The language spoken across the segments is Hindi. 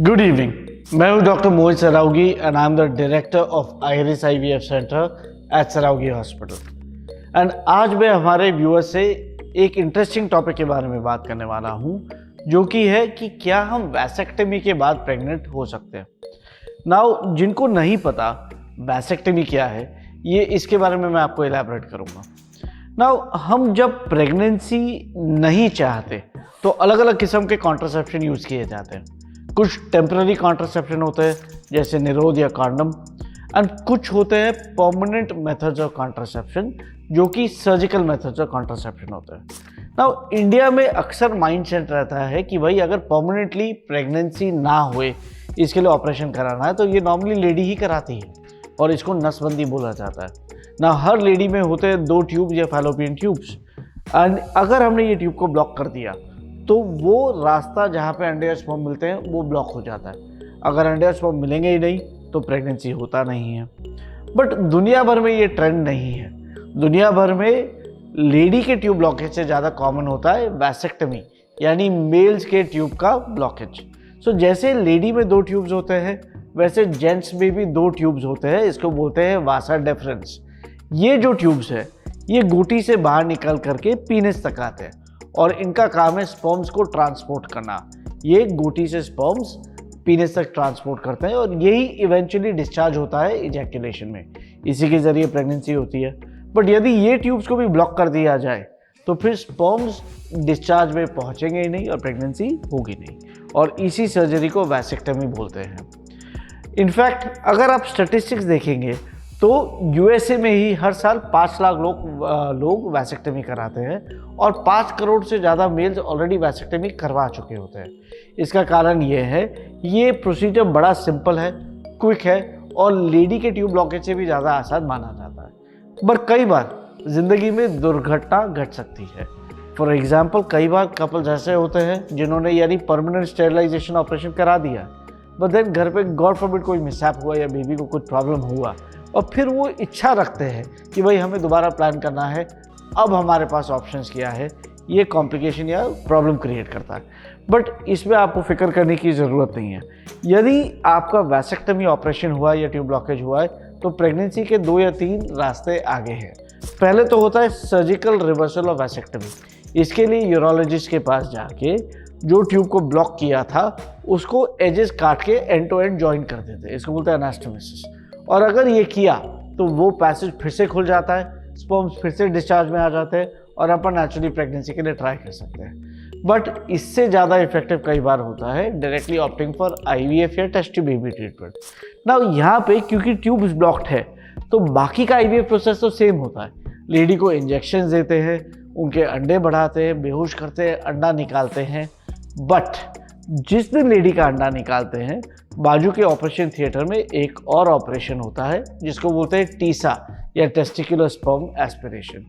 Good evening. मैं हूं doctor Mohit Saraogi and I am the director of iris IVF centre at Saraogi hospital. And आज मैं हमारे व्यूअर से एक इंटरेस्टिंग टॉपिक के बारे में बात करने वाला हूं, जो कि है कि क्या हम वैसेक्टमी के बाद प्रेग्नेंट हो सकते हैं। नाउ जिनको नहीं पता वैसेक्टमी क्या है, ये इसके बारे में मैं आपको इलैबोरेट करूंगा। नाउ हम जब प्रेगनेंसी नहीं चाहते तो अलग अलग किस्म के कॉन्ट्रासेप्शन यूज़ किए जाते हैं। कुछ टेम्पररी कॉन्ट्रासेप्शन होते हैं जैसे निरोध या कॉन्डम, एंड कुछ होते हैं परमानेंट मेथड्स ऑफ कॉन्ट्रासेप्शन जो कि सर्जिकल मेथड्स ऑफ कॉन्ट्रासेप्शन होते हैं। नाउ इंडिया में अक्सर माइंडसेट रहता है कि भाई अगर परमानेंटली प्रेगनेंसी ना हुए इसके लिए ऑपरेशन कराना है तो ये नॉर्मली लेडी ही कराती है और इसको नसबंदी बोला जाता है। ना हर लेडी में होते हैं 2 ट्यूब्स या फैलोपियन ट्यूब्स, एंड अगर हमने ये ट्यूब को ब्लॉक कर दिया तो वो रास्ता जहाँ पे अंडे और स्पर्म मिलते हैं वो ब्लॉक हो जाता है। अगर अंडे और स्पर्म मिलेंगे ही नहीं तो प्रेगनेंसी होता नहीं है। बट दुनिया भर में ये ट्रेंड नहीं है। दुनिया भर में लेडी के ट्यूब ब्लॉकेज से ज़्यादा कॉमन होता है वैसेक्टमी, यानी मेल्स के ट्यूब का ब्लॉकेज। सो जैसे लेडी में 2 ट्यूब्स होते हैं वैसे जेंट्स में भी 2 ट्यूब्स होते हैं। इसको बोलते हैं वासा डेफरेंस। ये जो ट्यूब्स है ये गुटी से बाहर निकल करके पीनिस तक आते हैं और इनका काम है स्पर्म्स को ट्रांसपोर्ट करना। ये गुटी से स्पर्म्स पीनिस तक ट्रांसपोर्ट करते हैं और यही इवेंचुअली डिस्चार्ज होता है इजैकुलेशन में। इसी के ज़रिए प्रेगनेंसी होती है। बट यदि ये ट्यूब्स को भी ब्लॉक कर दिया जाए तो फिर स्पर्म्स डिस्चार्ज में पहुंचेंगे ही नहीं और प्रेगनेंसी होगी नहीं, और इसी सर्जरी को वैसेक्टमी बोलते हैं। इनफैक्ट अगर आप स्टैटिस्टिक्स देखेंगे तो USA में ही हर साल 5 लाख लोग वैसेक्टमी कराते हैं और 5 करोड़ से ज़्यादा मेल्स ऑलरेडी वैसेक्टमी करवा चुके होते हैं। इसका कारण ये है, ये प्रोसीजर बड़ा सिंपल है, क्विक है और लेडी के ट्यूब ब्लॉकेज से भी ज़्यादा आसान माना जाता है। बट कई बार ज़िंदगी में दुर्घटना घट सकती है। फॉर एग्जाम्पल कई बार कपल्स ऐसे होते हैं जिन्होंने यानी परमानेंट स्टेरिलाइजेशन ऑपरेशन करा दिया, बट देन घर पे गॉड फॉरबिड कोई मिसहैप हुआ या बेबी को कुछ प्रॉब्लम हुआ और फिर वो इच्छा रखते हैं कि भाई हमें दोबारा प्लान करना है, अब हमारे पास ऑप्शंस क्या है। ये कॉम्प्लिकेशन या प्रॉब्लम क्रिएट करता है। बट इसमें आपको फिक्र करने की ज़रूरत नहीं है। यदि आपका वैसेक्टमी ऑपरेशन हुआ या ट्यूब ब्लॉकेज हुआ है तो प्रेगनेंसी के 2 या 3 रास्ते आगे हैं। पहले तो होता है सर्जिकल रिवर्सल ऑफ वैसेक्टमी। इसके लिए यूरोलॉजिस्ट के पास जाके जो ट्यूब को ब्लॉक किया था उसको एजेस काट के एंड टू एंड ज्वाइन कर देते हैं। इसको बोलते हैं एनास्टोमोसिस। और अगर ये किया तो वो पैसेज फिर से खुल जाता है, स्पर्म्स फिर से डिस्चार्ज में आ जाते हैं और अपन नेचुरली प्रेगनेंसी के लिए ट्राई कर सकते हैं। बट इससे ज़्यादा इफेक्टिव कई बार होता है डायरेक्टली ऑप्टिंग फॉर IVF या टेस्ट ट्यूब बेबी ट्रीटमेंट। ना यहाँ पे क्योंकि ट्यूब्स ब्लॉक्ड है तो बाकी का IVF प्रोसेस तो सेम होता है। लेडी को इंजेक्शन देते हैं, उनके अंडे बढ़ाते हैं, बेहोश करते हैं, अंडा निकालते हैं। बट जिस दिन लेडी का अंडा निकालते हैं बाजू के ऑपरेशन थिएटर में एक और ऑपरेशन होता है जिसको बोलते हैं टीसा या टेस्टिकुलर स्पर्म एस्पिरेशन।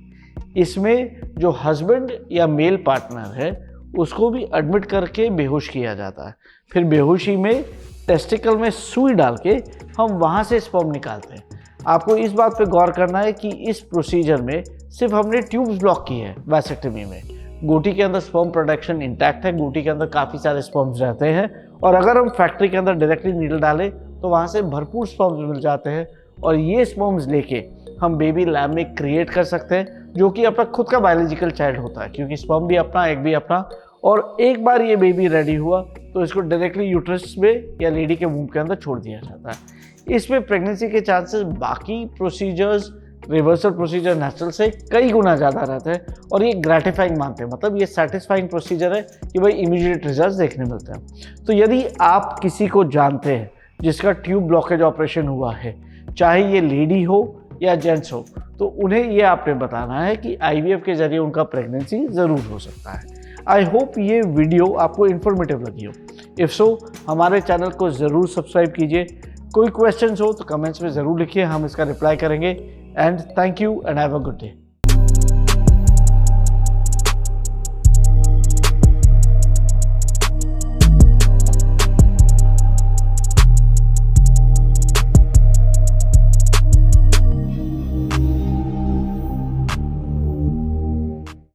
इसमें जो हस्बैंड या मेल पार्टनर है उसको भी एडमिट करके बेहोश किया जाता है। फिर बेहोशी में टेस्टिकल में सुई डाल के हम वहाँ से स्पर्म निकालते हैं। आपको इस बात पे गौर करना है कि इस प्रोसीजर में सिर्फ हमने ट्यूब्स ब्लॉक की है वैसेक्टमी में। गुटी के अंदर स्पर्म प्रोडक्शन इंटैक्ट है, गुटी के अंदर काफ़ी सारे स्पर्म्स रहते हैं और अगर हम फैक्ट्री के अंदर डायरेक्टली नीडल डालें तो वहाँ से भरपूर स्पर्म्स मिल जाते हैं और ये स्पर्म्स लेके हम बेबी लैब में क्रिएट कर सकते हैं जो कि अपना खुद का बायोलॉजिकल चाइल्ड होता है, क्योंकि स्पर्म भी अपना एग भी अपना। और एक बार ये बेबी रेडी हुआ तो इसको डायरेक्टली यूट्रस में या लेडी के वूम्ब के अंदर छोड़ दिया जाता है। इसमें प्रेगनेंसी के चांसेस बाकी प्रोसीजर्स रिवर्सल प्रोसीजर नेचुरल से कई गुना ज़्यादा रहते हैं और ये ग्रेटिफाइंग मानते हैं। मतलब ये सेटिस्फाइंग प्रोसीजर है कि भाई इमीडिएट रिजल्ट देखने मिलते हैं। तो यदि आप किसी को जानते हैं जिसका ट्यूब ब्लॉकेज ऑपरेशन हुआ है, चाहे ये लेडी हो या जेंट्स हो, तो उन्हें ये आपने बताना है कि IVF के जरिए उनका प्रेगनेंसी ज़रूर हो सकता है। आई होप ये वीडियो आपको इन्फॉर्मेटिव लगी हो। इफ़ सो हमारे चैनल को ज़रूर सब्सक्राइब कीजिए। कोई क्वेश्चंस हो तो कमेंट्स में ज़रूर लिखिए, हम इसका रिप्लाई करेंगे। And thank you and have a good day.